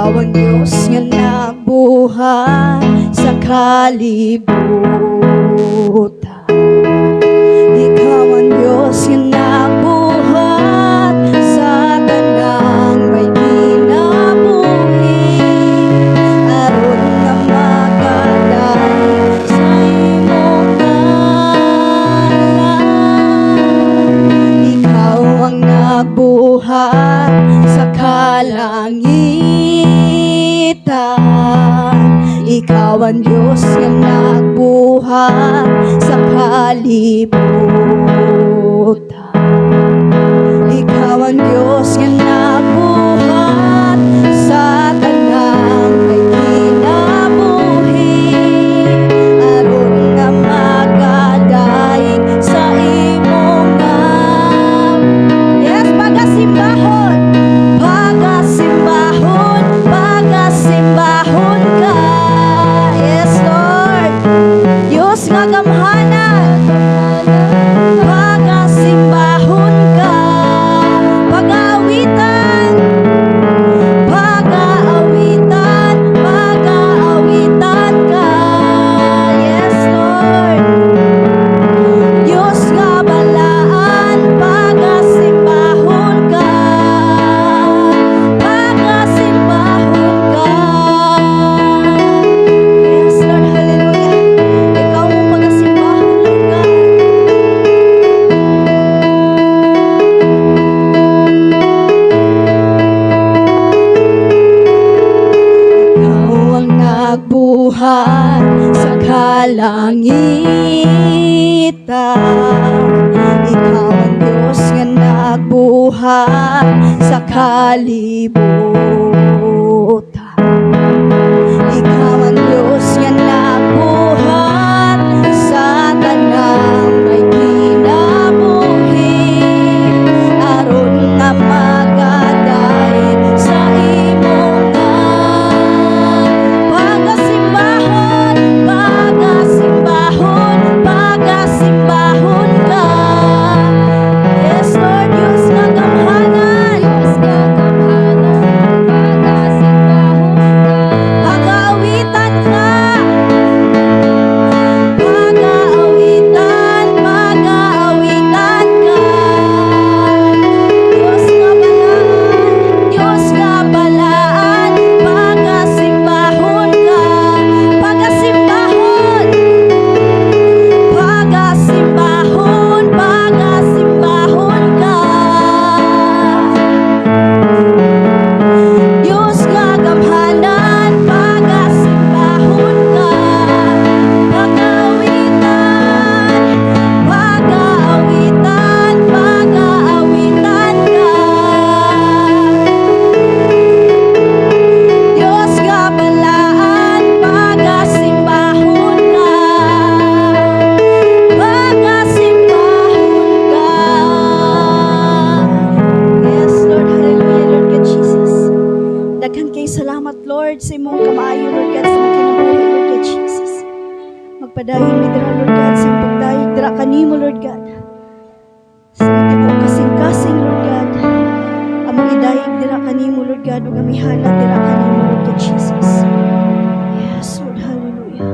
Ikaw ang Diyos nga nabuhat sa kalibutan. Ikaw ang Diyos nga nabuhat sa tanang may kinabuhi. Aron nga magadali sa imong ngalan. Ikaw ang nabuhat sa kalangitan. Ikaw ang Diyos nga nagbuhat sa kalibutan. Ikaw ang Diyos nga nagbuhat sa tanang may kinabuhi. Aron nga magadaig sa imong yes, pagasimbahon, pagasimbahon, pagasimbahon ka. Yes, Lord. Diyos nga gamhanan, pagasimbahon ka. Pag-aawitan, pag-aawitan, pag-aawitan ka. Yes, Lord. Diyos nga balaan, pagasimbahon ka. Pagasimbahon ka. Yes, Lord, hallelujah. Ikaw mong pagasimbahon, Lord God. Ikaw ang nagbuhat sa kalangitan. Ikaw ang Diyos nga nagbuhat sa kalibutan. Ikaw ang Diyos nga nagbuhat sa tanang may kinabuhi. Aron nga magadaig sa imong pagasimbahon, pagasimbahon, pagasimbahon ka. Yes, Lord, Diyos nga gamhanan, Diyos nga gamhanan, pagasimbahon ka. Pag-aawitan ka. Pag-aawitan, pag-aawitan ka. Diyos nga balaan, Diyos nga balaan, pagasimbahon ka. Pagasimbahon, pagasimbahon, pagasimbahon ka. Diyos nga gamhanan, pagasimbahon ka. Pag-aawitan, pag-aawitan, pag-aawitan ka. Diyos nga balaan, pagasimbahon ka. Pagasimbahon ka. Yes, Lord, hallelujah, Lord God Jesus. Daghan kay salamat, Lord, sa imong kamaayo, Lord God, sa imong kinabuhi, Lord God Jesus. Magpadayon mi dira, Lord God, sa imong pagdayeg dira kanimo, Lord God. Sa imong kasing-kasing, Lord God. Among idayeg dira kanimo, Lord God, ug amihala dira kanimo, Lord God Jesus. Yes, Lord, hallelujah.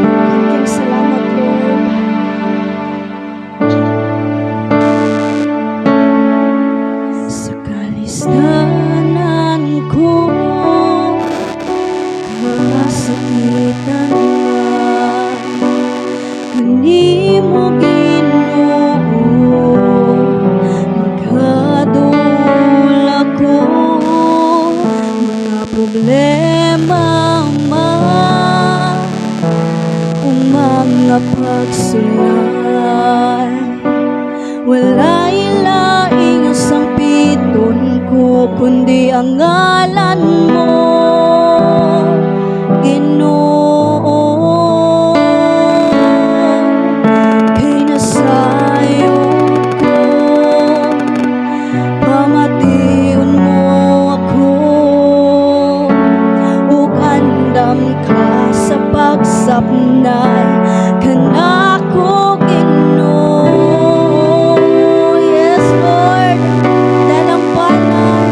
Daghan kay salamat, Lord. Sa kalistanan ko, kasakitan man, kanimo Ginoo, magkadul ako, mga problema man, o mga pagsulan. Wala'y laing sangpiton ko, kundi ang ngalan mo, Ginoo. Kay nasayon ko, pamation mo ako, ug andam ka sa pagsapnay kanako, Ginoo. Yes, Lord, dalampanan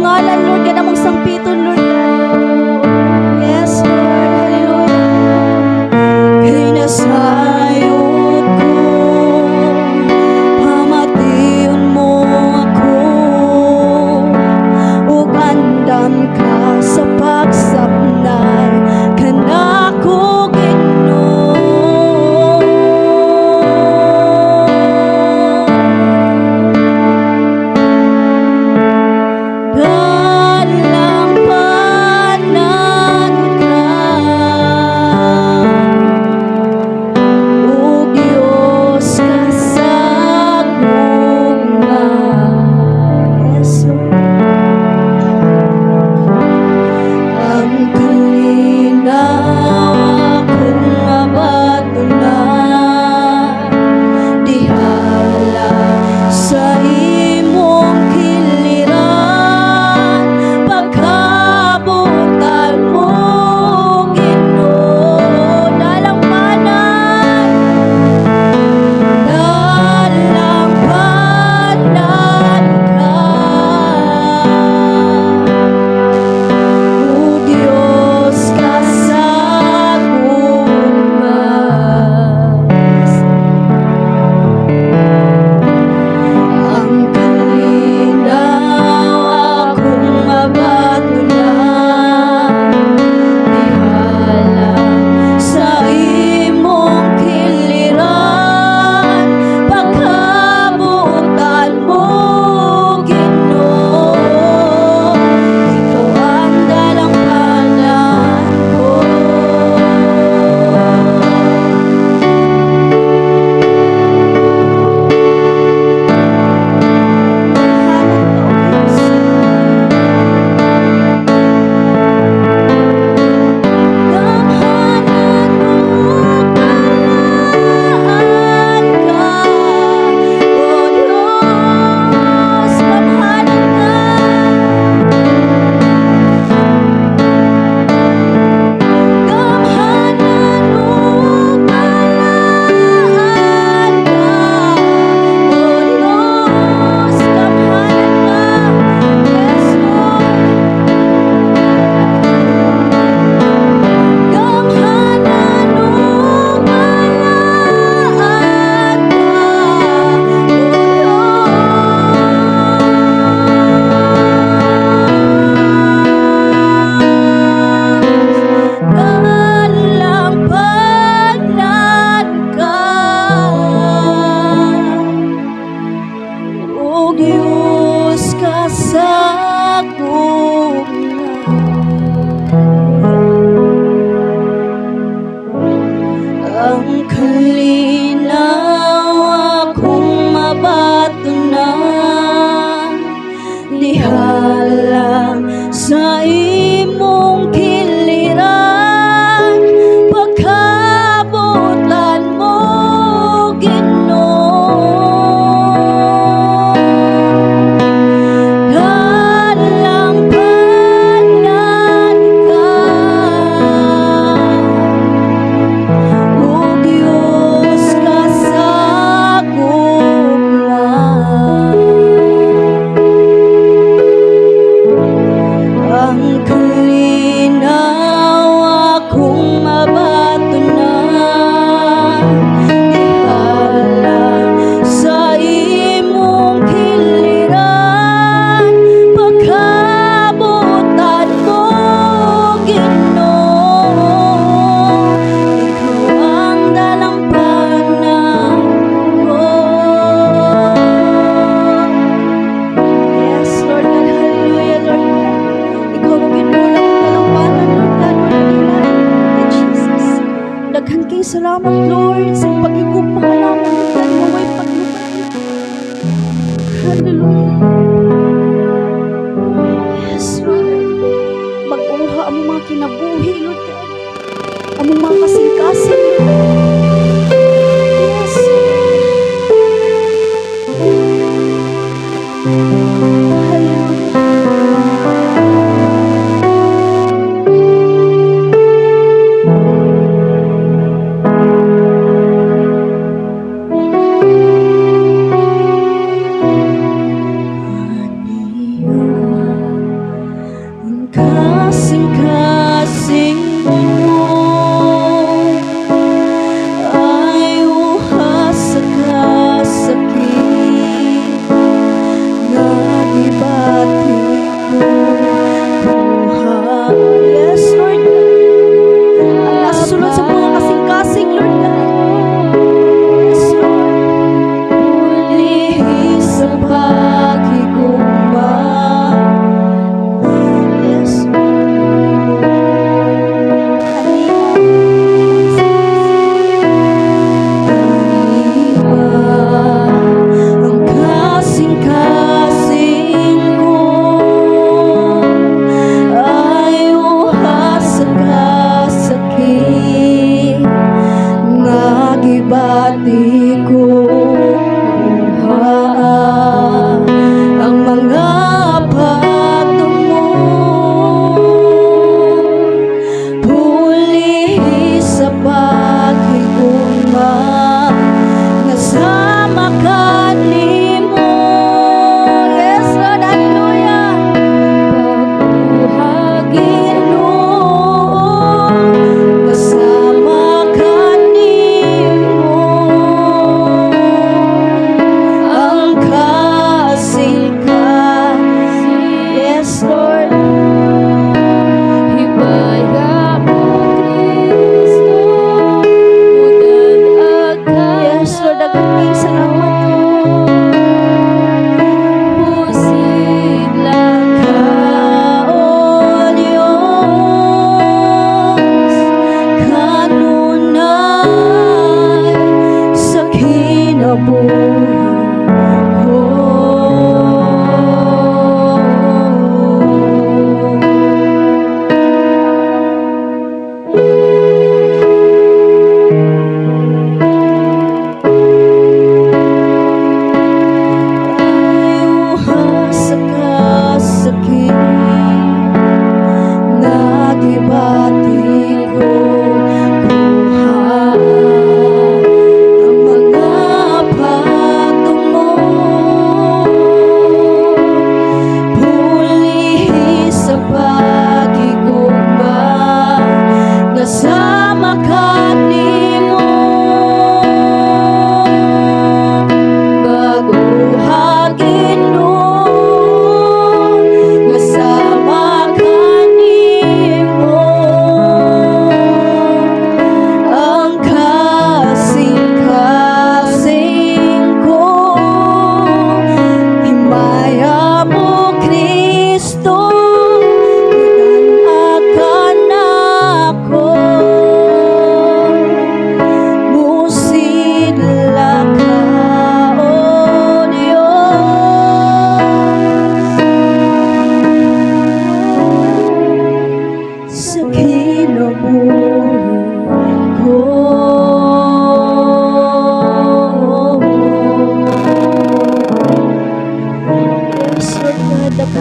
imong ngalan, Lord God, among sangpiton, Lord God. Yes, Lord. Hallelujah. Kay nasayod ko, pamation mo ako, ug andam ka sa pagsapnay, kanako Ginoo. Dalampanan ka, o Diyos ka sa gugma. Yes, Lord. Ang kalinaw akong mabatunan, dihala sa imong kiliran, pagkabutan mo Ginoo. Dalampanan ka, o Diyos ka sa gugma. Ang kalinaw akong mabatunan, dihala sa imong kiliran, pagkabutan mo Ginoo. Ikaw ang dalampanan ko. O Diyos ka sa gugma. Ang kalinaw akong mabatunan, dihala sa imong kiliran, pagkabutan mo Ginoo. Dalampanan ka, o Diyos ka sa gugma. Ang kalinaw akong mabatunan, dihala sa imong kiliran, pagkabutan mo Ginoo. Ikaw ang dalampanan ko. Yes, Lord God. Hallelujah, Lord God. Ikaw ang ginulang dalampanan, Lord God. Walang ilan, Jesus. Daghan kay salamat, Lord, sa pag-igugma ka naman, Lord God, maway paglubay. Hallelujah. Yes, Lord. Mag-uha ang mga kinabuhi, Lord God. Ang mga kasing-kasing, Lord God. Yes, Hallelujah.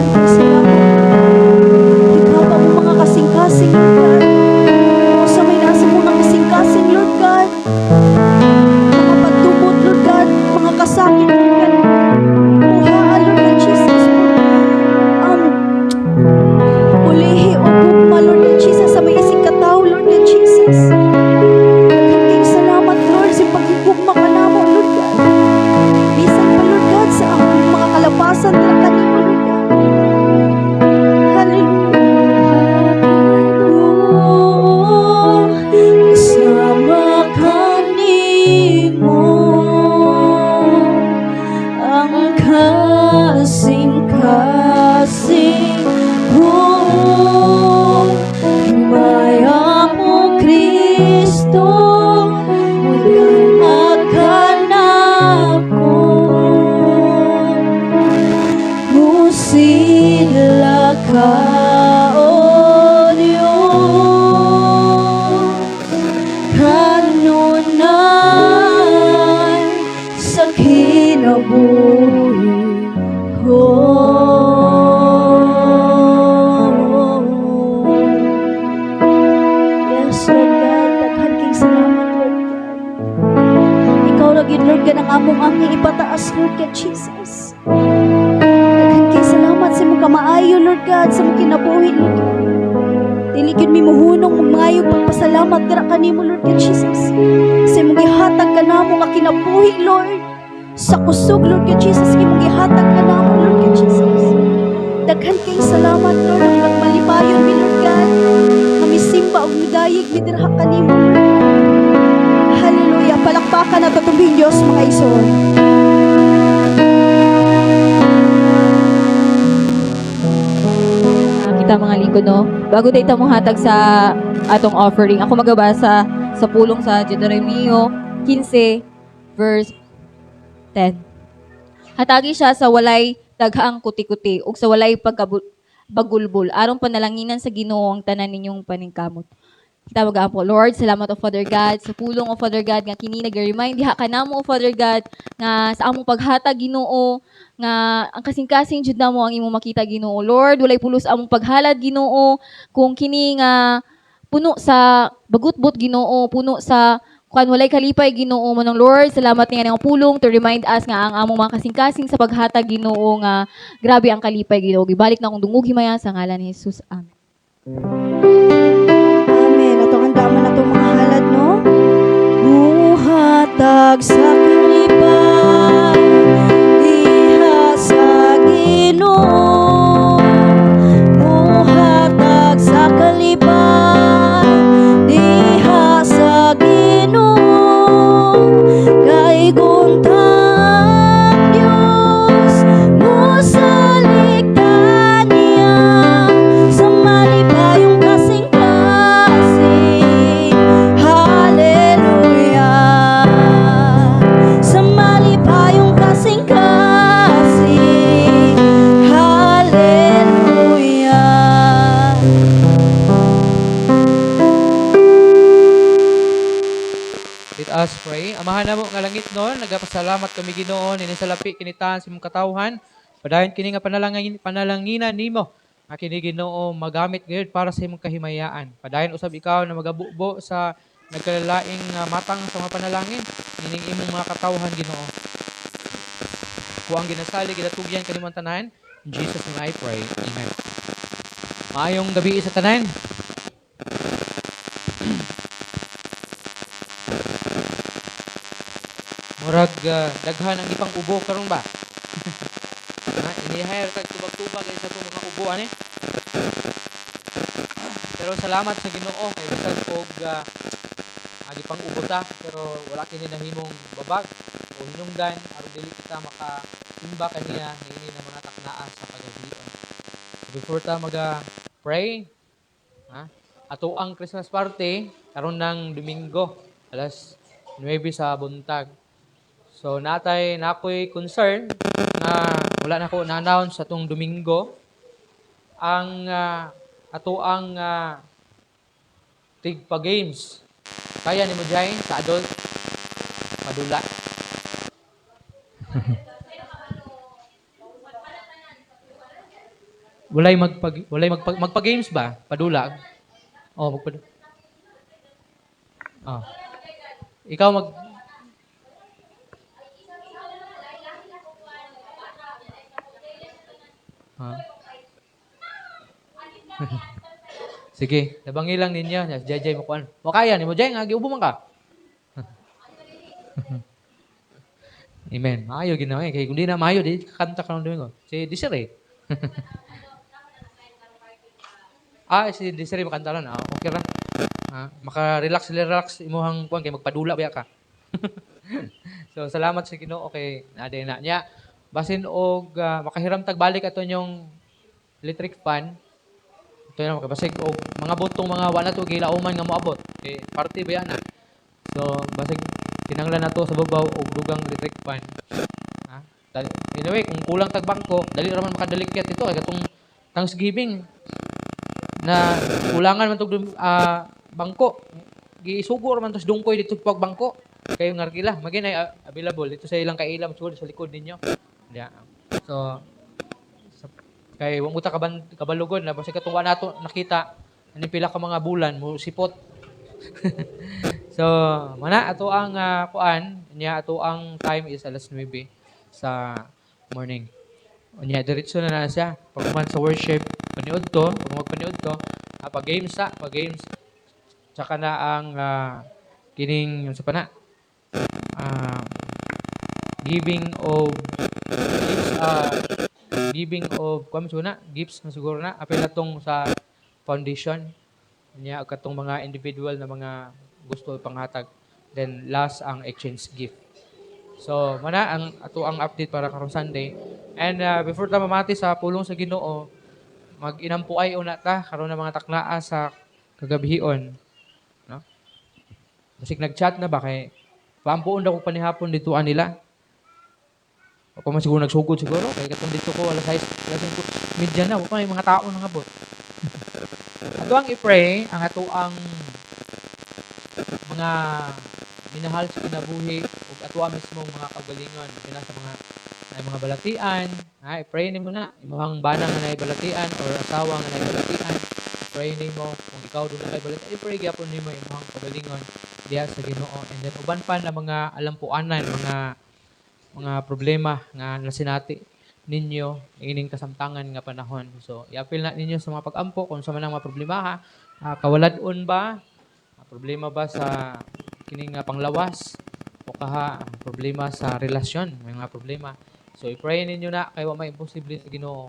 Daghan kay salamat, Lord. Higapa mo mga kasing-kasing, Lord God. O sa may nasa mga kasing-kasing, Lord God. Mga pagtumot, Lord God. Mga kasakit, Lord God. Buhaan, Lord God Jesus. Ulihi o gugma, Lord God Jesus, sa may isig kataw, Lord God Jesus. Daghan kay salamat, Lord, sa paghigugma ka namo, Lord God. Bisan pa, Lord God, sa among mga kalapasan na kanimo, Lord God. Hallelujah. Isama kanimo ang kasing-kasing buong himaya mo, Kristo, magdamagan ako musila ka, O Diyos, kanunay sa kinabuhi ko. Yes, Lord God, daghan kay salamat, Lord God. Ikaw ra gyud, Lord God, ang among aming ipataas, Lord God Jesus. Daghan kay salamat sa imong kamaayo, Lord God, sa imong kinabuhi, Lord God. Dili gyud mi mohunong magmayog pagpasalamat dira kanimo, Lord God Jesus. Sa imong gihatag kanamo nga kinabuhi, Lord. Sa kusog, Lord God Jesus, imong gihatag kanamo, Lord God Jesus. Daghan kay salamat, Lord, ang nagmalipayon mi, Lord God. Mamisimba og midayig mi dira kanimo, Lord God. Hallelujah. Palakpakan at tutumbing Diyos, mga igsoon. Kita mga lingkod, no? Bago tayo mong hatag sa atong offering, ako magabasa sa pulong sa Deuteronomio 15, verse 10. Hatagi siya sa walay daghaang kuti-kuti ug sa walay pagulbol aron panalanginan sa Ginoo ang tanan ninyong paningkamot. Kita mag-aampo, Lord, salamat o Father God, sa pulong o Father God, nga kini nag-remind diha ka namo o Father God, nga sa among paghatag Ginoo, nga ang kasing-kasing jud namo ang imong makita Ginoo. Lord, walay pulos among paghalad Ginoo, kung kini nga puno sa bagutbot Ginoo, puno sa kuan walay kalipay Ginoo mo ng Lord. Salamat nga ng pulong to remind us nga ang among mga kasing-kasing sa paghatag Ginoo nga grabe ang kalipay Ginoo. Gibalik na akong dungog himaya sa ngalan ni Jesus. Amen. Amen. Atong andaman atong mga halad, no? Muhatag sa kalipay, diha sa Ginoo. Muhatag sa kalipay, diha sa Ginoo. Kaiguntang Diyos, musalikdan niya sa malipayong kasing-kasing. Hallelujah. Sa malipayong kasing-kasing. Hallelujah. Let us pray. Amahan namo nga langit noon, nagapasalamat kami Ginoo nini sa lapi kinitaan sa imong katawhan. Padayon kini nga panalanginan nimo. Nga kini Ginoo magamit gayud para sa imong kahimayaan. Padayon usab ikaw na magabubo sa nagkalalaing matang sa mga panalangin nining imong mga katawhan Ginoo. Kuang ginasali gidatugyan kanimong tanan. In Jesus name I pray. Amen. Maayong gabi sa tanan. Murag daghan ang ipang ubo karon ba? Ini-hire kag tubag-tubag sa itong mga ubo ani. Pero salamat sa Ginoo kay bisag og agi pang ubo ta pero wala kini nahimong babag o hinungdan aron dili kita makaimba kaniya niini na mga taknaa sa kagabion. So before ta pray, ato ang Christmas party karon ng Domingo alas 9 sa buntag. So nakoy concern na wala na ko na-announce sa tong Domingo ang ato ang tigpa games. Kaya ni mo join sa adult padula. magpa-games ba? Padulag. Oh, magpa. Oh. Ikaw Ha? Sige, nabangi lang ninyo. Jay mo kuan. Mo kaya ni mo Jay nga giubo man ka. Amen. Maayo ginawa kay kung di na maayo di kanta ka ng Domingo. Si Desiree. Si Desiree makanta lang. Okay ra. Maka-relax imuhang kuan kay magpadula ba ka. So salamat sa Ginoo kay naday na niya. Basin og makahiram tag balik ato yung electric fan. Ito na makabasig og mga butong mga wala to gilauman nga moabot. Kay party ba yan na. So basig kinanglan nato sa babaw og dugang electric fan. Ha? Anyway, kung kulang tag bangko, dali ra man makadalikyat ito kay katong Thanksgiving na kulangan man tog bangko. Giisugo ra man tos dungkoy dito pag bangko. Kayo nga arkila, maginay available dito sa ilang kailam sugod sa likod ninyo. Yeah. So kay wa mo ta kabalugon na basta katong wa nato nakita ani pila ka mga bulan mo sipot. So mana ato ang kuan niya ato ang time is alas 9 sa morning. Unya diretso na siya pagman sa worship paniud to, pag magpaniud to, pag games tsaka na ang kining sa pana ah, giving of gifts na siguro na apil atong sa foundation niya katong mga individual na mga gusto ipanghatag, then last ang exchange gift. So mana ang ato ang update para karong Sunday, and before ta mamati sa pulong sa Ginoo, mag-inampuay una ta karon na mga taknaa sa kagabihon, no? Basig nag-chat na ba kay paampuon daw ko panihapon dituan nila. O pa man siguro nagsugod siguro. Kaya katong dito ko, alas 5 media na. Wala yung mga tao nang abot. Ato ang i-pray, ang ato ang mga minahal sa kinabuhi o ato ang mismong mga kagalingon. Kaya sa mga balatian. I-pray nimo na. Imong bana nga na balatian or asawa nga na balatian. Pray nimo kung ikaw doon na balatian. I-pray gyapon nimo imong kagalingon diha sa Ginoo. And then uban pa na mga alampuanan, mga problema nga nasinati ninyo ining kasamtangan nga panahon. So, i-appeal na ninyo sa mga pag-ampo kung sa man ang mga problema kawalad-on ba? Problema ba sa kining panglawas? O problema sa relasyon? May mga problema. So, i-pray ninyo na kay wa may imposible sa Ginoo.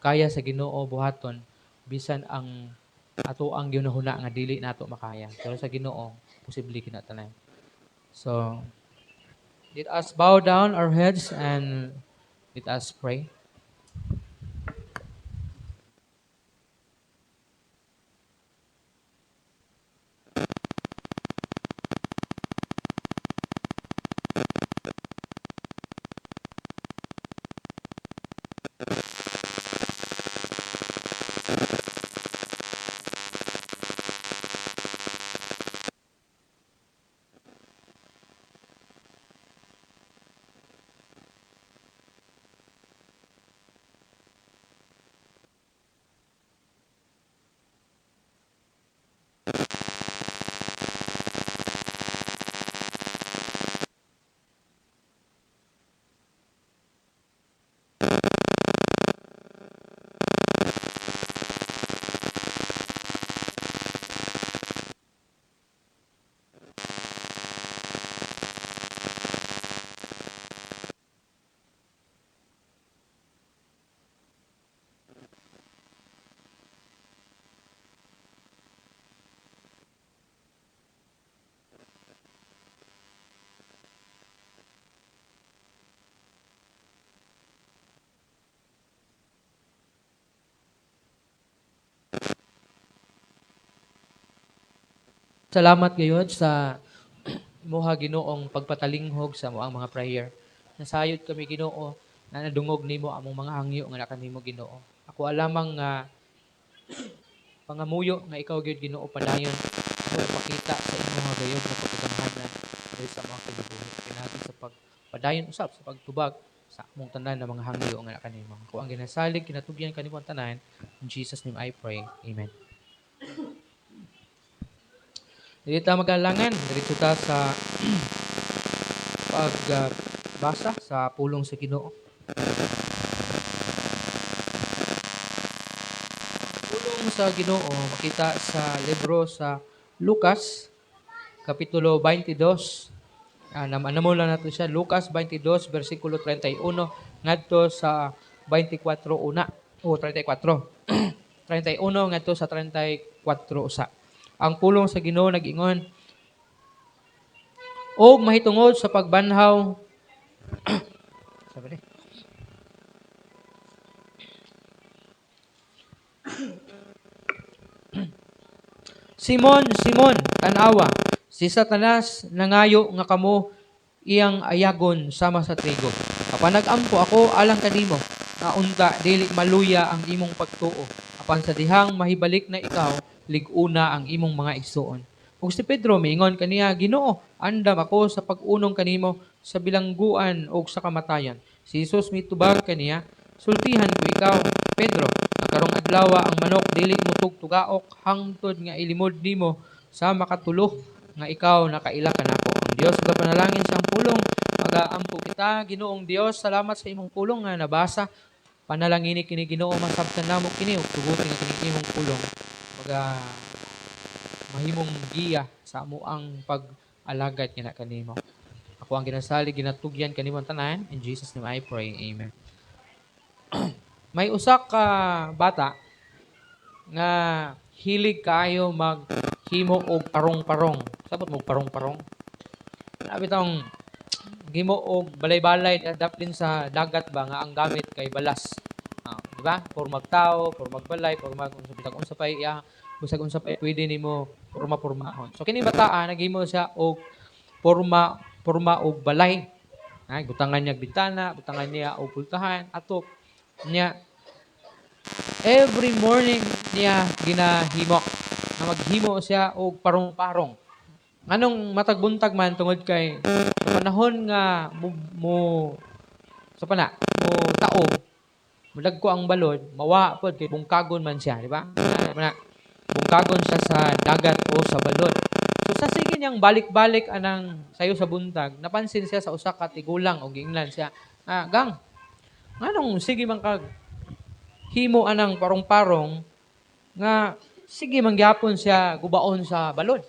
Kaya sa Ginoo buhaton bisan ang ato ang ginahuna nga dili nato makaya. Pero sa Ginoo posible kinatanan. So, let us bow down our heads and let us pray. Salamat gayud sa moha Ginoong pagpatalinghog sa moang mga prayer. Nasayod kami Ginoo na nadungog nimo among mga hangyo nga nakanimo Ginoo. Ako alamang nga pangamuyo nga ikaw gyud Ginoo padayon ang pakita sa imong mga gayod nga kapaganghanan diri sa mga kinabuhi. Pinagi sa pagpadayon usab sa pagtubag sa among tanan na mga hangyo nga kanimo. Ako ang ginasalig kinatugyan kanimo ang tanan. In Jesus name I pray. Amen. Dili ta magalangan, diretso ta sa pagbasa sa pulong sa Ginoo. Pulong sa Ginoo makita sa libro sa Lucas kapitulo 22. Namulan nato siya Lucas 22 bersikulo 31 ngadto sa 24 una o 34. 31 ngadto sa 34 usa. Ang pulong sa Ginoo nag-ingon, "O mahitungod sa pagbanhaw." Sabi ni. Simon, Simon, tanawa, si Satanas nangayo nga kamo iyang ayagon sama sa trigo. Apan nag-ampo ako alang kanimo, nga unta dili maluya ang imong pagtuo. Apan sa dihang mahibalik na ikaw, lig-una ang imong mga igsuon. Ug si Pedro miingon kaniya, Ginoo, andam ako sa pag-unong kanimo sa bilangguan o sa kamatayan. Si Jesus mitubag kaniya, sultihan ko ikaw, Pedro, ang karong adlaw ang manok dili mo tugtugaok hangtod nga ilimod nimo sa makatulo nga ikaw nakaila kanako. Ang Dios nga panalangin siyang pulong, mag-aampo kita, Ginoong Dios, salamat sa imong pulong nga nabasa. Panalangin kini Ginoo masabtan namo kini ug tugutin nga kini imong pulong. Mahimong giya sa amo ang pag-alagad nga kanimo. Ako ang ginasalig ginatugyan kanimo ang tanan. In Jesus name I pray. Amen. May usa ka bata nga hilig kaayo maghimo og parong-parong. Sabot mo parong-parong. Sabi tong gimo og balay-balay adapt din sa dagat ba nga ang gamit kay balas. Di ba? For magtao, for magbalay, for unsa pa iya, busag unsa pa pwede nimo porma-pormahon. So kini bataa naghimo siya og porma og balay. Butangan niya bintana, butangan niya og pultahan, atop niya every morning niya ginahimo na maghimo siya og parong-parong. Nganong matagbuntag man tungod kay sa panahon nga mo taob, mulagko ang balod, mawa pod kay bungkagon man siya, di ba? Bungkagon siya sa dagat o sa balod. So sa sige niyang balik-balik anang sayo sa buntag, napansin siya sa usa ka tigulang o giingnan siya, gang, nganong sige man kag himo anang parong-parong nga sige mangyapon siya gubaon sa balod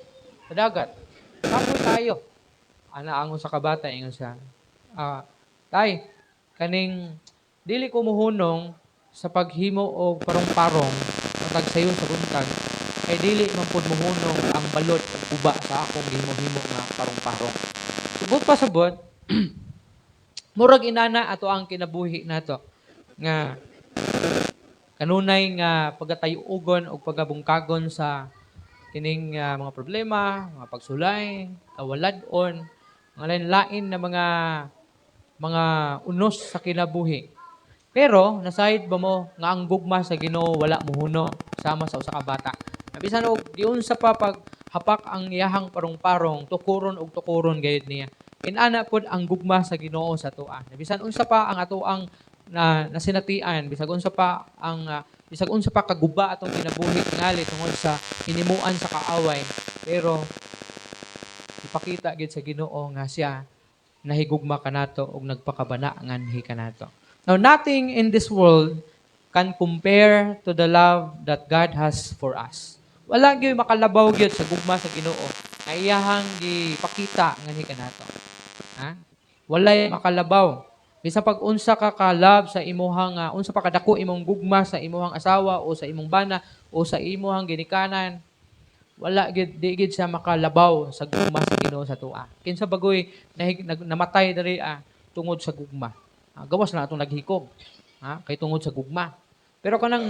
sa dagat. Kapoy tayo. Angon sa kabata ingon siya. Tay, kaning dili ko muhunong sa paghimo og parong-parong matag sayo sa buntag kay dili man pud muhunong ang balod ug uba sa akong gihimo-himo nga parong-parong. Subot pa sabot, murag inana ato ang kinabuhi nato nga kanunay nga pagatayugon o pagabungkagon sa kining mga problema, mga pagsulay, kawaladon, mga lain-lain na mga unos sa kinabuhi. Pero nasayod ba mo nga ang gugma sa Ginoo wala mohuno sama sa usa ka bata. Bisan og diun sa paghapak ang iyahang parong-parong, tukuron gayud niya. Inana pod ang gugma sa Ginoo sa tuwa. Bisan unsa pa ang atoang nasinatian, bisag unsa pa kaguba atong kinabuhi tingali tungod sa hinimuan sa kaaway, pero ipakita gid sa Ginoo nga siya nahigugma kanato ug nagpakabana nganhi kanato. Now nothing in this world can compare to the love that God has for us. Wala gyud makalabaw gyud sa gugma sa Ginoo nga iyahang gipakita nganhi kanato. Walay makalabaw. Bisa pag unsa ka ka-love sa imuhang unsa pa kadako imong gugma sa imuhang asawa o sa imong bana o sa imuhang ginikanan, wala gid di gid siya makalabaw sa gugma sa Ginoo sa tuwa. Kinsa bagoy namatay diri tungod sa gugma. Gawas na atong naghikog. Kay tungod sa gugma. Pero kanang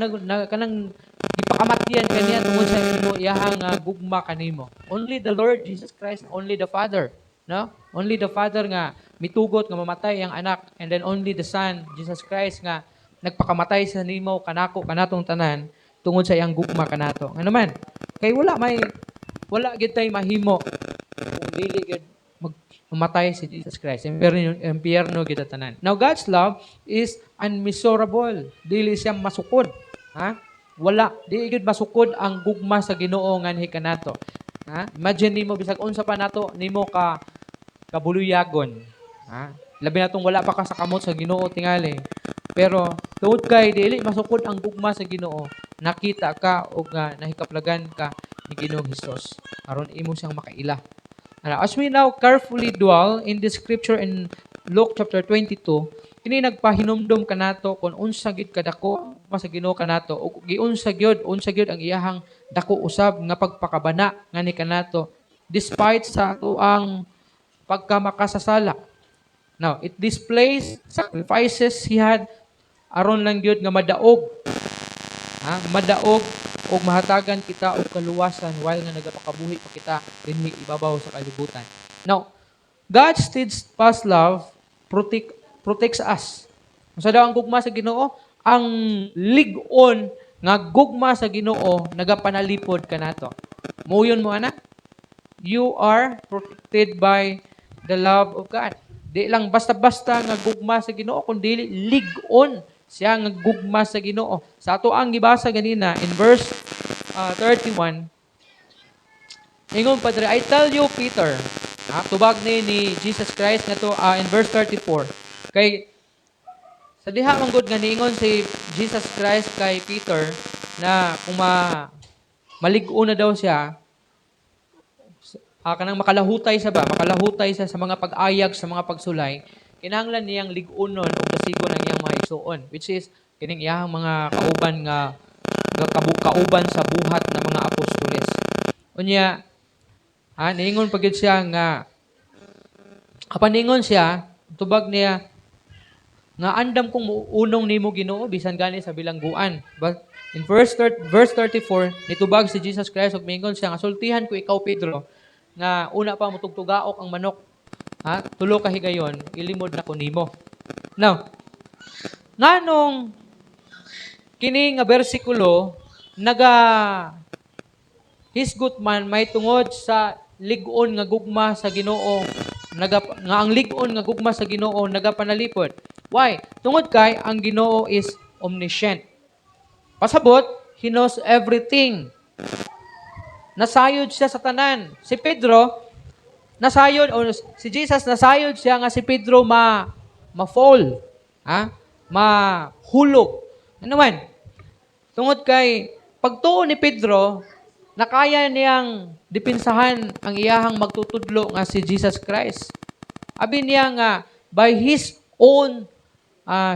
ipakamatyan kaniya tungod sa iyahang gugma kanimo. Only the Lord Jesus Christ, only the Father, no? Only the Father nga mitugot nga mamatay ang anak, and then only the Son, Jesus Christ, nga nagpakamatay sa nimo kanatong tanan tungod sa iyang gugma kanato. Ano man? Kay wala gid tay mahimo kung dili gid mamatay si Jesus Christ. Impyerno kita tanan. Now God's love is unmeasurable. Dili siya masukod. Ha? Wala, di gid masukod ang gugma sa Ginoo nganhi kanato. Ha? Imagine nimo bisag unsa pa nato nimo ka kabuluyagon. Ha? Labi na tong wala pa ka sa kamot sa Ginoo tingali. Pero tungod kay dili masukod ang gugma sa Ginoo, nakita ka og nahikaplagan ka ni Ginoong Hesus aron imo siyang makaila. As we now carefully dwell in the scripture in Luke chapter 22, kini nagpahinumdom kanato kung unsa gid kadako sa Ginoo kanato ug giunsa gyud ang iyahang dako usab nga pagpakabana ngani kanato despite sa ato ang pagkamakasasala. Now, it displays sacrifices he had aron lang gyud nga madaog. Madaog og mahatagan kita og kaluwasan while nga nagapakabuhi pa kita dinhi ibabaw sa kalibutan. Now, God's steadfast love protects us. Unsa daw ang gugma sa Ginoo? Ang lig-on nga gugma sa Ginoo nagapanalipod kanato. Muyon mo ana? You are protected by the love of God. Di lang basta-basta nga gugma sa Ginoo kundi lig-on siya nga gugma sa Ginoo. Sa ato ang gibasa ganina in verse 31, ingon Padre, I tell you Peter, tubag ni Jesus Christ nga to in verse 34. Kay sa diha man gud nga niingon si Jesus Christ kay Peter na kung malig-o na daw siya, kanang makalahutay sa mga pag-ayag, sa mga pagsulay, kinahanglan niyang lig-unon o dasigon ang iyang mga igsuon, which is kining iyang mga kauban nga kauban sa buhat ng mga apostoles. Unya, niingon pagid siya nga kapaningon siya, tubag niya nga andam kong unong nimo Ginoo bisan gani sa bilangguan. But in verse 34 nitubag si Jesus Christ ug mingon siya nga sultihan ko ikaw Pedro nga una pa mutugtugaok ang manok. Tulo ka higayon ilimod na ko nimo. Now, nganong kini nga bersikulo hisgot man may tungod sa lig-on nga gugma sa Ginoo nga ang lig-on nga gugma sa Ginoo nagapanalipod. Why? Tungod kay ang Ginoo is omniscient. Pasabot, He knows everything. Nasayod siya sa tanan. Si Pedro, nasayod, o si Jesus, nasayod siya nga si Pedro ma-fall. Mahulog. Ano man? Tungod kay, pagtuo ni Pedro, nakaya niyang dipinsahan ang iyahang magtutudlo nga si Jesus Christ. Abi niya nga, by His own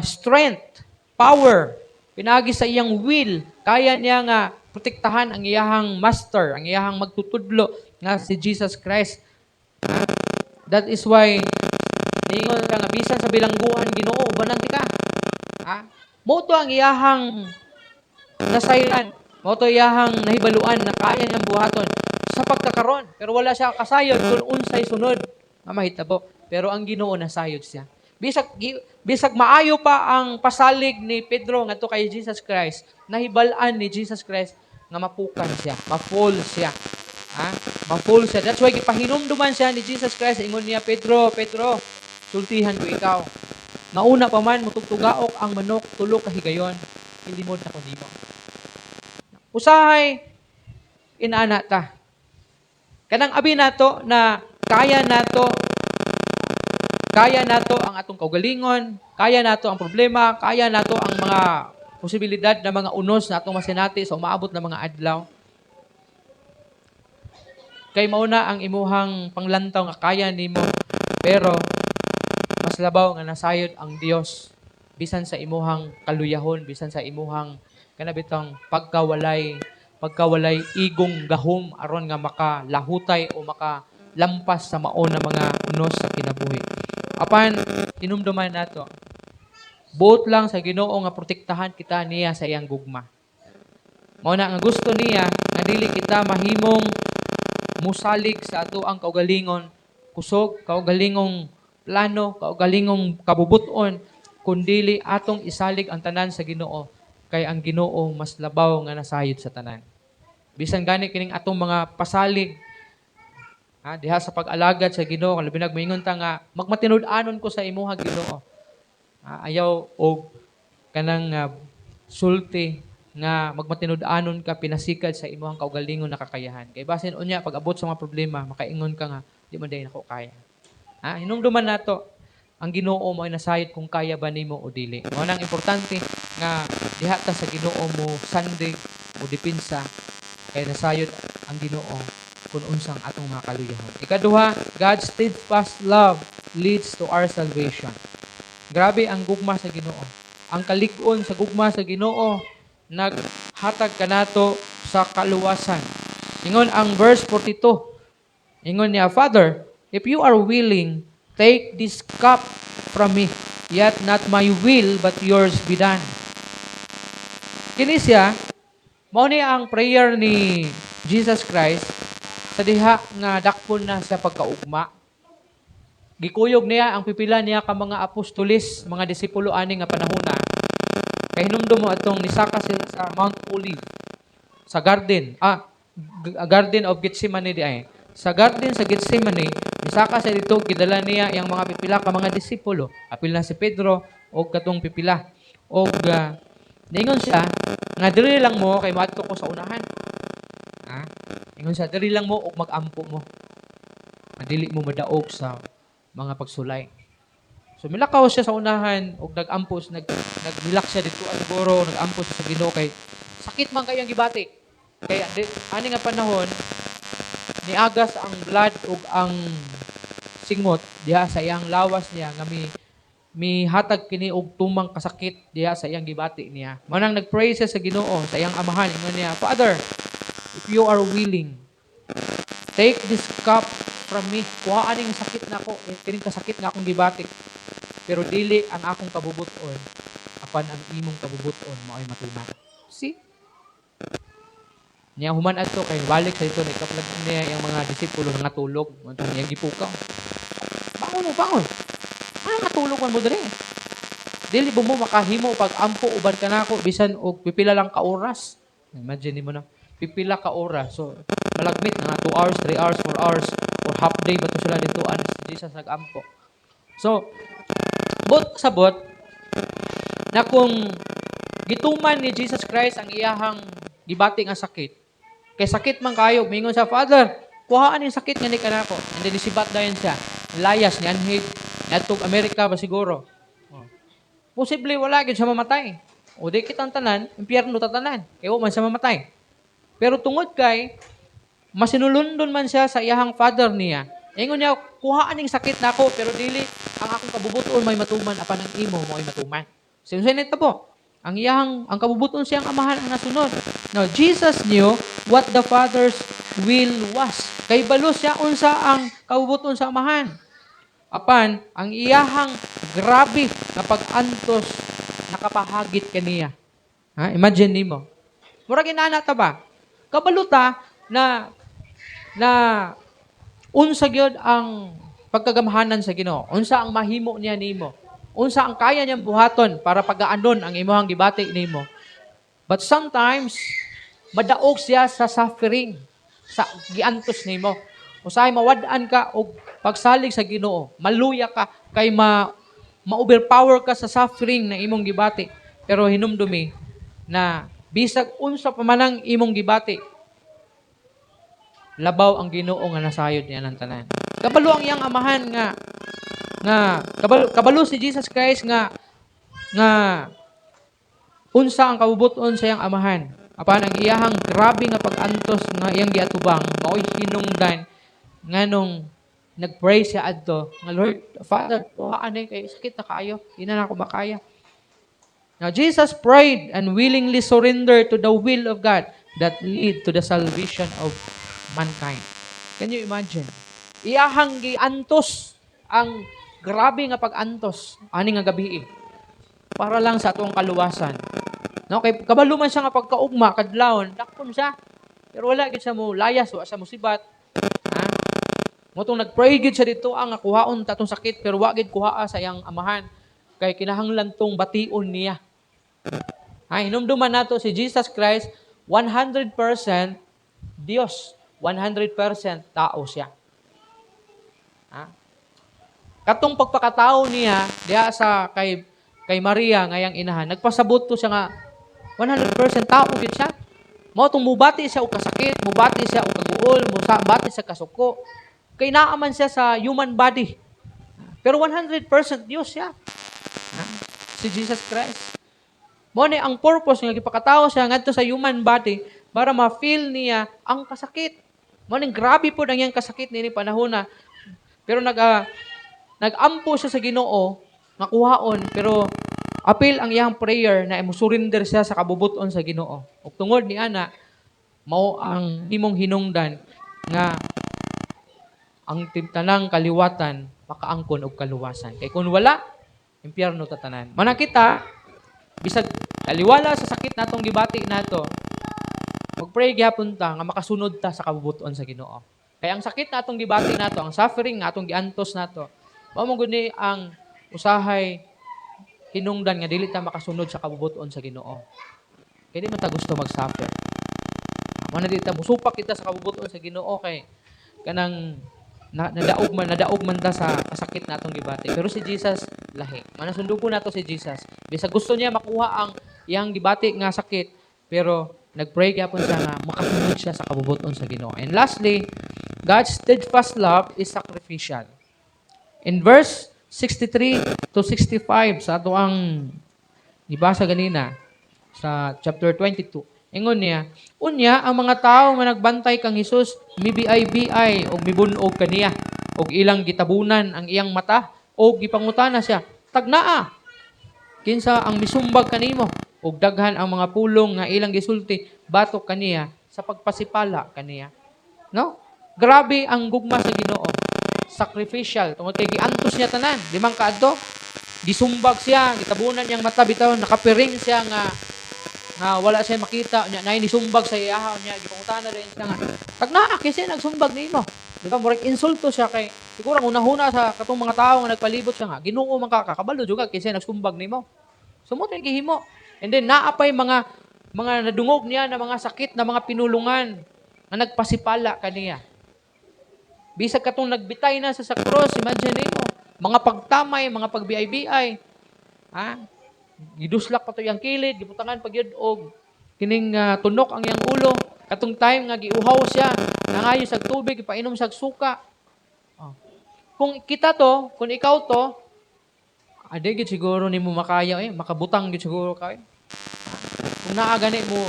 strength, power, pinagi sa iyang will, kaya niya nga protektahan ang iyahang master, ang iyahang magtutudlo nga si Jesus Christ. That is why niingon ka nga bisan sa bilangguan Ginoo bananti ka. Moto ang iyahang nasayran, moto iyahang nahibaluan na kaya niyang buhaton sa pagkakaron. Pero wala siya kasayod kung unsay sunod nga mahitabo. Pero ang Ginoo nasayod siya. Bisag maayo pa ang pasalig ni Pedro ngadto kay Jesus Christ, nahibalaan ni Jesus Christ nga mapukan siya, ma-fall siya. Ma-fall siya. That's why gipahinumduman siya ni Jesus Christ, ingon niya, Pedro, sultihan ko ikaw. Nauna pa man mutugtugaok ang manok, tulo ka higayon, ilimod na ko nimo. Usahay inaana ta. Kanang abi nato na kaya nato ang atong kaugalingon, kaya nato ang problema, kaya nato ang mga posibilidad na mga unos na atong masinati sa umaabot na mga adlaw. Kay mauna ang imuhang panglantaw nga kaya nimo, pero mas labaw nga nasayod ang Dios bisan sa imuhang kaluyahon, bisan sa imuhang kanabitang pagkawalay igong gahom aron nga makalahutay o makalampas sa mao na mga unos sa kinabuhi. Apan tinumduman nato, buot lang sa Ginoo nga protektahan kita niya sa iyang gugma. Mao na nga gusto niya nga dili kita mahimong musalig sa ato ang kaugalingon kusog, kaugalingong plano, kaugalingong kabubuton, kundili atong isalig ang tanan sa Ginoo kay ang Ginoo mas labaw nga nasayod sa tanan. Bisan gani kining atong mga pasalig Diha sa pag-alagad sa Ginoo, labi nagmoingon ta nga magmatinud-anon ko sa imuha Ginoo. Ayaw og kanang sulti nga magmatinud-anon ka pinasikad sa imuhang kaugalingon na kakayahan. Kay basin unya pag abot sa mga problema, makaingon ka nga di man day nako kaya. Hinumduman nato ang Ginoo mo ay nasayod kung kaya ba nimo o dili. Mao nang importante nga diha ta sa Ginoo mo sandig o dipinsa kay nasayod ang Ginoo kung unsang atong mga kaluyahan. Ikaduha, God's steadfast love leads to our salvation. Grabe ang gugma sa Ginoo. Ang kalig-on sa gugma sa Ginoo naghatag kanato sa kaluwasan. Ingon ang verse 42. Ingon niya, Father, if you are willing, take this cup from me, yet not my will, but yours be done. Kini siya, mao ni ang prayer ni Jesus Christ sa diha nga dakpon na sa pagkaugma. Gikuyog niya ang pipila niya ka mga apostolis, mga disipulo ani nga panahona. Kay hinumdum mo atong nisaka sila sa Mount Olive, sa garden, Garden of Gethsemane di ay. Sa garden sa Gethsemane, nisaka sa dito gidala niya yang mga pipila ka mga disipulo, apil na si Pedro og katong pipila. Og ningon siya nga diri lang mo kay maadto ko sa unahan. Ingon siya, diri lang mo og mag-ampo mo. Dili mo madaog sa mga pagsulay. So milakaw siya sa unahan og nag-ampos, nagnilak siya dito siguro, nag-ampos siya sa Ginoo kay sakit man kayang gibati. Kaya ani nga panahon niagas ang blood ug ang singot diha sa iyang lawas niya nga mihatag kini og tumang kasakit diha sa iyang gibati niya. Manang nagpray siya sa Ginoo, sa iyang amahan, ingon niya, Father, if you are willing, take this cup from me. Kuha aning sakit na ako, kining kasakit nga akong gibati. Pero dili ang akong kabubuton, apan ang imong kabubuton mao'y matuman. See? Niya human adto kay balik sa dito nakaplag niya yung mga disipulo nga tulog, mo niyang gipukaw. Bangon. Matulog man mo diri. Dili mo makahimo pag ampo uban ka nako bisan og pipila lang ka oras. Imagine mo na pipila ka oras. So malagmit na 2 hours, 3 hours, 4 hours or half day ba to sila dito si Jesus nag-ampo. So sabot na kung gituman ni Jesus Christ ang iyahang gibati nga sakit. Kay sakit man kayo, mingon sa Father, kuhaan yung sakit nga ni kanako. And then isibat dayon siya. Layas ni anhid. Natog Amerika ba siguro? Posible wala gid siya mamatay. O di kitang tanan, impyerno tatanan. Kaya man siya mamatay. Pero tungod kay masinulundon man siya sa iyahang father niya. Ingon niya, kuhaan ning sakit nako pero dili ang akong kabubuton may matuman apan ang imo mo'y matuman. Sinunod ta po. Ang kabubuton siyang amahan ang nasunod. Now, Jesus knew what the Father's will was. Kay balo siya unsa ang kabubuton sa amahan. Apan, ang iyahang grabe na pag-antos nakapahagit kaniya. Imagine nimo. Mura ginana ta ba? Kabaluta na unsa gyud ang pagkagamhanan sa Ginoo. Unsa ang mahimo niya nimo. Unsa ang kaya niyang buhaton para pagaanon ang imong gibati nimo. But sometimes madaog siya sa suffering, sa giantos nimo. Usahay mawad-an ka og pagsalig sa Ginoo, maluya ka kay ma-overpower ka sa suffering na imong gibati. Pero hinumdumi na bisag unsa pa man ang imong gibati, labaw ang Ginoo nga nasayod niya ng tanan. Kabalo ang iyang amahan nga kabalo si Jesus Christ nga unsa ang kabubuton sa iyang amahan. Apan ang iyahang grabe nga pag-antos nga iyang giatubang mao'y hinungdan nganong nagpray siya adto nga Lord Father, ani kay sakit na kaayo, di na ako makaya. Now Jesus prayed and willingly surrendered to the will of God that lead to the salvation of mankind. Can you imagine? Iyahang giantos ang grabe nga pag-antos ani nga gabi para lang sa atong kaluwasan. No, kay kabalo man siya nga pagkaugma kadlawon, dakpon siya. Pero wala gid siya mo layas wa siya mo sibat. Motong nagpray gid siya dito ang kuhaon tatong sakit pero wa gid kuhaa sa iyang amahan kay kinahanglan tong bation niya. Hinumduman nato si Jesus Christ 100% Dios, 100% tao siya. Ha? Katong pagpakatao niya diha sa kay Maria ngayang inahan, nagpasabot to siya nga 100% tao gyud siya. Mao tong mubati siya og kasakit, mubati siya og kaguol, mubati siya kasuko. Kay naaman siya sa human body. Pero 100% Diyos siya. Ha? Si Jesus Christ. Mo ni ang purpose nga gipakatao siya ngadto sa human body para ma-feel niya ang kasakit. Mo ning grabe po ang iyang kasakit nini panahon na. Pero nag-ampo siya sa Ginoo nga kuhaon pero apil ang iyang prayer na surrender siya sa kabubuton sa Ginoo. Ug tungod ni ana mao ang imong hinungdan nga ang tanang kaliwatan makaangkon og kaluwasan. Kay kung wala, impyerno tatanan. Mana kita bisag kaliwala sa sakit natong gibati nato, mag-pray gyapon ta nga makasunod ta sa kabubuton sa Ginoo. Kay ang sakit natong gibati nato, ang suffering natong giantos nato, mao mo gud ni ang usahay hinungdan nga dili ta makasunod sa kabubuton sa Ginoo. Kay di man ta gusto mag-suffer. Mao na di ta musupak kita sa kabubuton sa Ginoo kay kanang nadaog man ta sa kasakit natong gibati. Pero si Jesus lahi. Manasundugo nato si Jesus. Bisag gusto niya makuha ang iyang gibati nga sakit, pero nagpray gyapon siya nga makasunod siya sa kabubuton sa Ginoo. And lastly, God's steadfast love is sacrificial. In verse 63 to 65 sa ato ang ibasa ganina sa chapter 22. Ingon niya, unya ang mga tawo nga nagbantay kang Hesus mibiay-biay og mibunog kaniya og ilang gitabunan ang iyang mata og gipangutana siya, tagnaa kinsa ang misumbag kanimo og daghan ang mga pulong nga ilang gisulti batok kaniya sa pagpasipala kaniya. No? Grabe ang gugma sa Ginoo. Sacrificial. Tungod kay giantos niya tanan, limang kaadto, gisumbag siya, gitabunan niyang mata bitaw, nakapiring siya nga wala siya makita nya nay nisumbag sa iyaha niya gipangutana rin siya nga tagnaa kasi nagsumbag nimo, di ba? Murag insulto siya kay siguro unahuna sa katong mga tawo nga nagpalibot siya nga Ginoo man ka kabalo jud kasi nagsumbag nimo. Sumot ang gihimo. And then naapay mga nadungog niya na mga sakit na mga pinulungan nga nagpasipala kaniya. Bisag katong nagbitay na sa cross, imagine nimo mga pagtamay, mga pagbiay-biay. Ha? Giduslak pa to yang kilid, giputangan pagyud og kining tunok ang iyang ulo. Katong time nga giuhaw siya, nangayo sa tubig, ipainom sa suka. Oh. Kung kita to, kung ikaw to, ade gid siguro nimo makaya makabutang gid siguro kay. Kung naa gani mo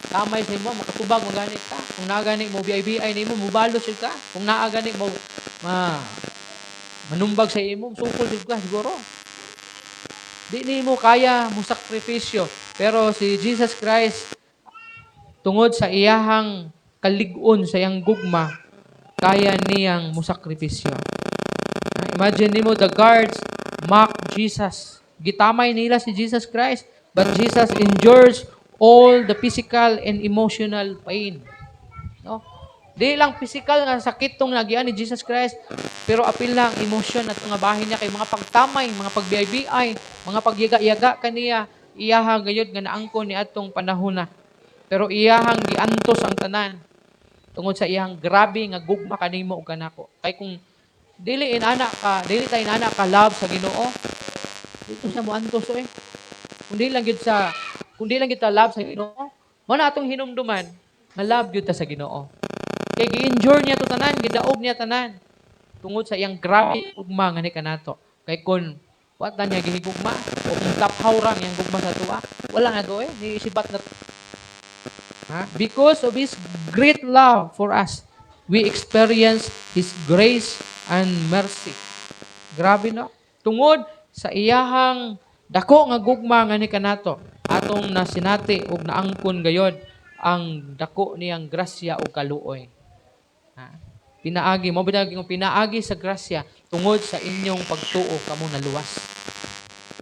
tamay sa imo, makatubag mo gani ka. Kung naa gani mo biay-biay nimo, mubalo sig ka. Kung naa gani mo manumbag sa imo, sukol sig ka siguro. Di nimo kaya mo sakripisyo. Pero si Jesus Christ, tungod sa iyahang kalig-on, sa iyang gugma, kaya niyang musakripisyo. Imagine nimo, the guards mock Jesus. Gitamay nila si Jesus Christ, but Jesus endures all the physical and emotional pain. No? Di lang physical nga sakit tong nagian ni Jesus Christ, pero apil lang emotion at nga bahin niya kay mga pagtamay, mga pagbiay-biay, mga pagyaga-yaga kaniya, iyahang gayud nga naangkon ni atong panahon na. Pero iyahang giantos ang tanan tungod sa iyang grabe nga gugma kanimo ug kanako. Kay kung dili tay inana ka love sa Ginoo, dito siya mo antos Kung di lang kita love sa Ginoo, mo na atong hinumduman nga love gyud ta sa Ginoo. Kay gi-endure niya to tanan, gidaog niya tanan tungod sa iyang grabe ugma nga ni kanato. Kay kun wa ta niya gihigugma o kung taphaw ra iyang gugma sa tuwa, wala na do ni sibat na. Because of His great love for us, we experience His grace and mercy. Grabe no? Tungod sa iyahang dako nga gugma nga ni kanato, atong nasinati ug naangkon gayod ang dako niyang grasya ug kaluoy. Pinaagi sa grasya tungod sa inyong pagtuo kamo naluwas.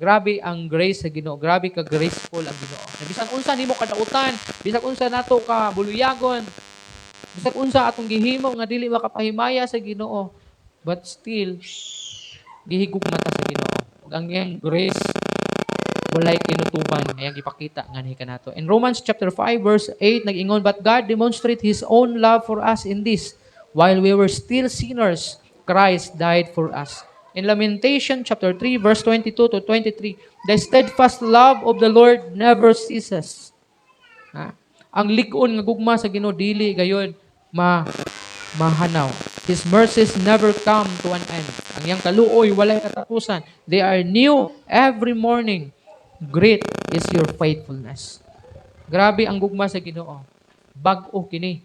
Grabe ang grace sa Ginoo. Grabe ka graceful ang Ginoo. Bisan unsa nimo kadautan, bisan unsa nato ka buluyagon, bisan unsa atong gihimo nga dili makapahimaya sa Ginoo, but still gihigugma ta sa Ginoo. Ang iyang grace walay kinutuban ayang ipakita nga ni kanato. In Romans chapter 5 verse 8 nag-ingon, but God demonstrate His own love for us in this: while we were still sinners, Christ died for us. In Lamentation chapter 3 verse 22 to 23, the steadfast love of the Lord never ceases. Ha? Ang lig-on nga gugma sa Ginoo dili gayon mahanaw. His mercies never come to an end. Ang iyang kaluoy walay katapusan. They are new every morning. Great is your faithfulness. Grabe ang gugma sa Ginoo. Bag-o kini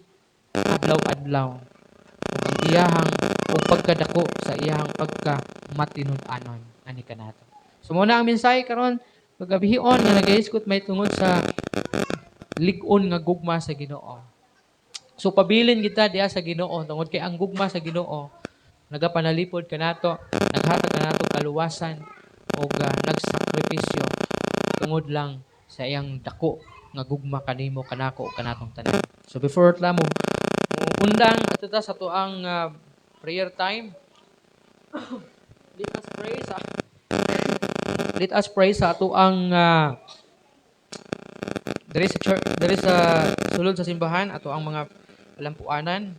adlaw-adlaw. Ug ang iyahang ug pagkadako sa iyahang pagkamatinud-anon ani kanato. So muna ang mensahe karon pagabihon nga nagahiskot may tungod sa lig-on nga gugma sa Ginoo. So pabilin kita diha sa Ginoo tungod kay ang gugma sa Ginoo nagapanalipod kanato, naghatag kanato kaluwasan ug nagsakripisyo tungod lang sa iyang dako nga gugma kanimo kanako kanatong tanan. So before ta mo undang ato ta sa tuang prayer time. Let us pray sa ato ang diri sa sulod sa simbahan ato ang mga lampuanan.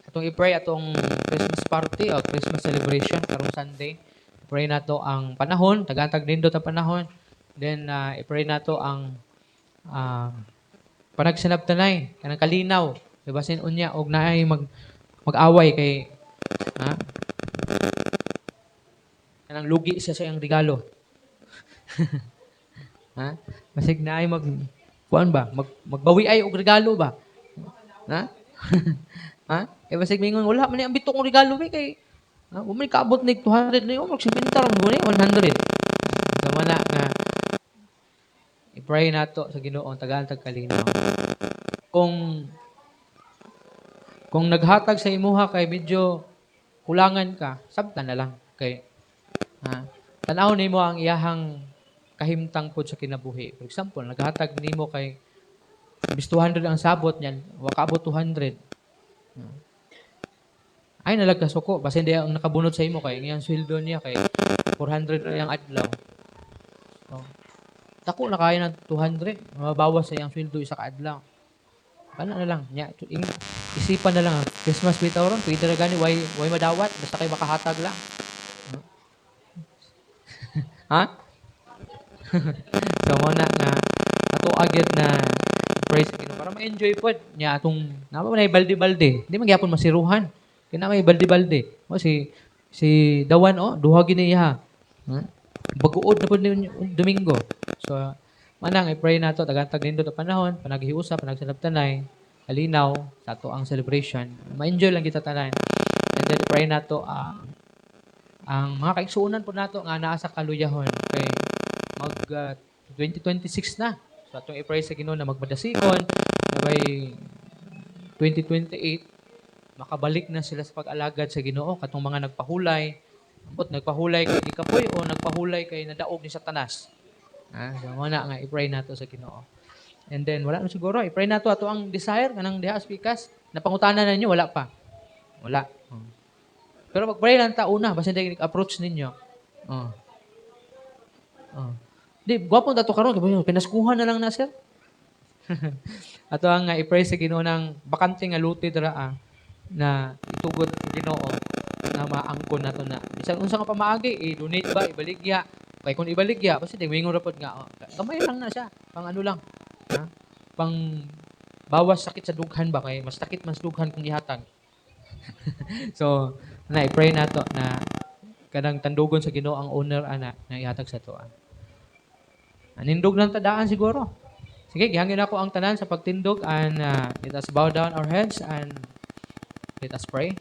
Atong i-pray atong Christmas party o Christmas celebration karong Sunday. Pray nato ang panahon, tagantag nindot ang panahon. Then i-pray nato ang panagsanabtanay kanang kalinaw. Basin unya og naay mag-away kay kanang lugi siya sa iyang regalo. Ha? Basig naay kuan ba? Magbawi ay og regalo ba? Ha? Ha? Kay basig mingon wala man ni ang bitong regalo kay wa man kaabot ni 200 ni mag sipintar mo ni 100. So wala nga i-pray nato sa Ginoo tagantag kalinaw. Kung naghatag sa imuha kay medyo kulangan ka, sabtan na lang kay tan-aw nimo ang iyahang kahimtang pod sa kinabuhi. For example, naghatag nimo kay bis 200 ang sabot niyan, wa kaabot 200. Ay nalagkasuko basta hindi ang nakabunot sa imo kay iyang sweldo niya kay 400 na yang adlaw. So, dako na kaya ng 200, mababawas sa iyang sweldo isa ka adlaw. Ano na lang, isipan na lang, Christmas bitaw ron, pwede na gani, why madawat, basta kayo makahatag lang. Ha? So, muna nga, ato agad na praise sa Ginoo para ma-enjoy po niya atong, naman na balde-balde, hindi magyapon masiruhan. Kaya na may balde-balde. O, si Dawan, duha gini iha. Baguod na po Domingo. So, manang, i-pray na ito, tagantag nindo na panahon, panaghiusap, panagsanabtanay, kalinaw, sa ito ang celebration. Ma-enjoy lang kita tanan. And then, i-pray na ito, ang mga kaigsuunan po nato nga naa sa kaluyahon. Kay mag 2026 na. So, itong i-pray sa Ginoo na magmadasikon, na by 2028, makabalik na sila sa pag-alagad sa Ginoo, katong mga nagpahulay, nagpahulay kay ikapoy o nagpahulay kay nadaog ni Satanas. So muna nga i-pray nato sa Ginoo. And then wala na siguro, i-pray nato ato ang desire kanang diha speakers napangutanan ninyo wala pa. Wala. Pero mag-pray lang ta una basta hindi approach ninyo. Di gwapo dato karon kay pinaskuhan na lang na sir. Ato ang i-pray sa Ginoo ng bakante nga luti dira na itugot sa Ginoo na maangkon nato na. Bisan unsa nga pamaagi i-donate ba ibaligya. Kaya kung ibaligya, kasi tingwingon rapod nga, kamay lang na siya, pang ano lang, pang bawas sakit sa dughan ba, kaya mas sakit mas dughan kung ihatag. So, i-pray na to na kanang tandugon sa Ginoo ang owner na ihatag sa to. Nindog ng tadaan siguro. Sige, gihangin ako ang tanan sa pagtindog and let us bow down our heads and let us pray.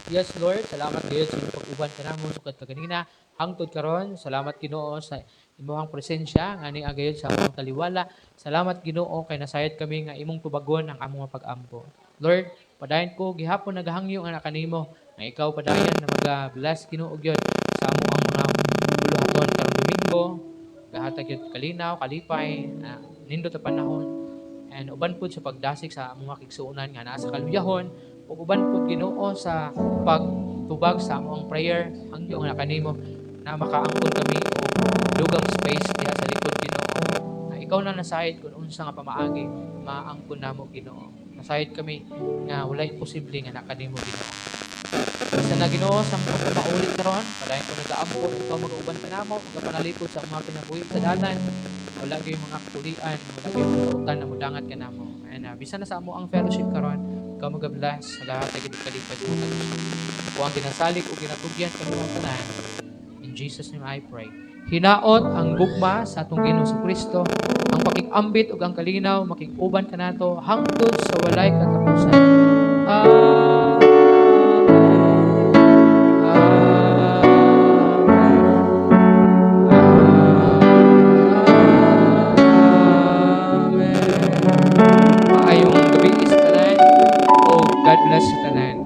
Yes, Lord, salamat gayud sa imong pag-uban kanamo sukad kaganina hangtod karon. Salamat Ginoo sa imong presensya nga ni agayod sa among taliwala. Salamat Ginoo kay nasayad kami nga imong tubagon ang among pag-ampo. Lord, padayon ko gihapon nagahangyo nga kanimo nga ikaw padayon na mag-bless Ginoo gyud sa among ang mga buluhaton karong Domingo. Gahatag gyud kalinaw, kalipay, nindot na panahon. And uban pud sa pagdasig sa among mga kigsuonan nga naa sa kaluyahon, ug uban pud Ginoo sa pagtubag sa among prayer hangyo nga kanimo na makaangkon kami og dugang space diha sa likod Ginoo. Na ikaw na nasayad kung unsa nga pamaagi maangkon namo Ginoo. Nasayad kami nga walay imposible nga nakanimo Ginoo. Basta na Ginoo sa mga paulit karon, padayon ko nagaampo ikaw mag-uban pa namo, magapanalipod sa mga kinabuhi sa dalan. Wala gyud mga kulian, wala gyud mga utan na mudangat kanamo. And bisan na sa amo ang fellowship karon, ikaw mag-bless sa lahat ng kalipad mo kung ang ginasalik o ginatugyan kami mga tanan. In Jesus' name I pray. Hinaot ang gugma sa atong Ginoo Kristo, ang pakikambit ug ang kalinaw makig-uban kanato hangtod sa walay katapusan. Maayong gabi sa tanan o God bless sa tanan.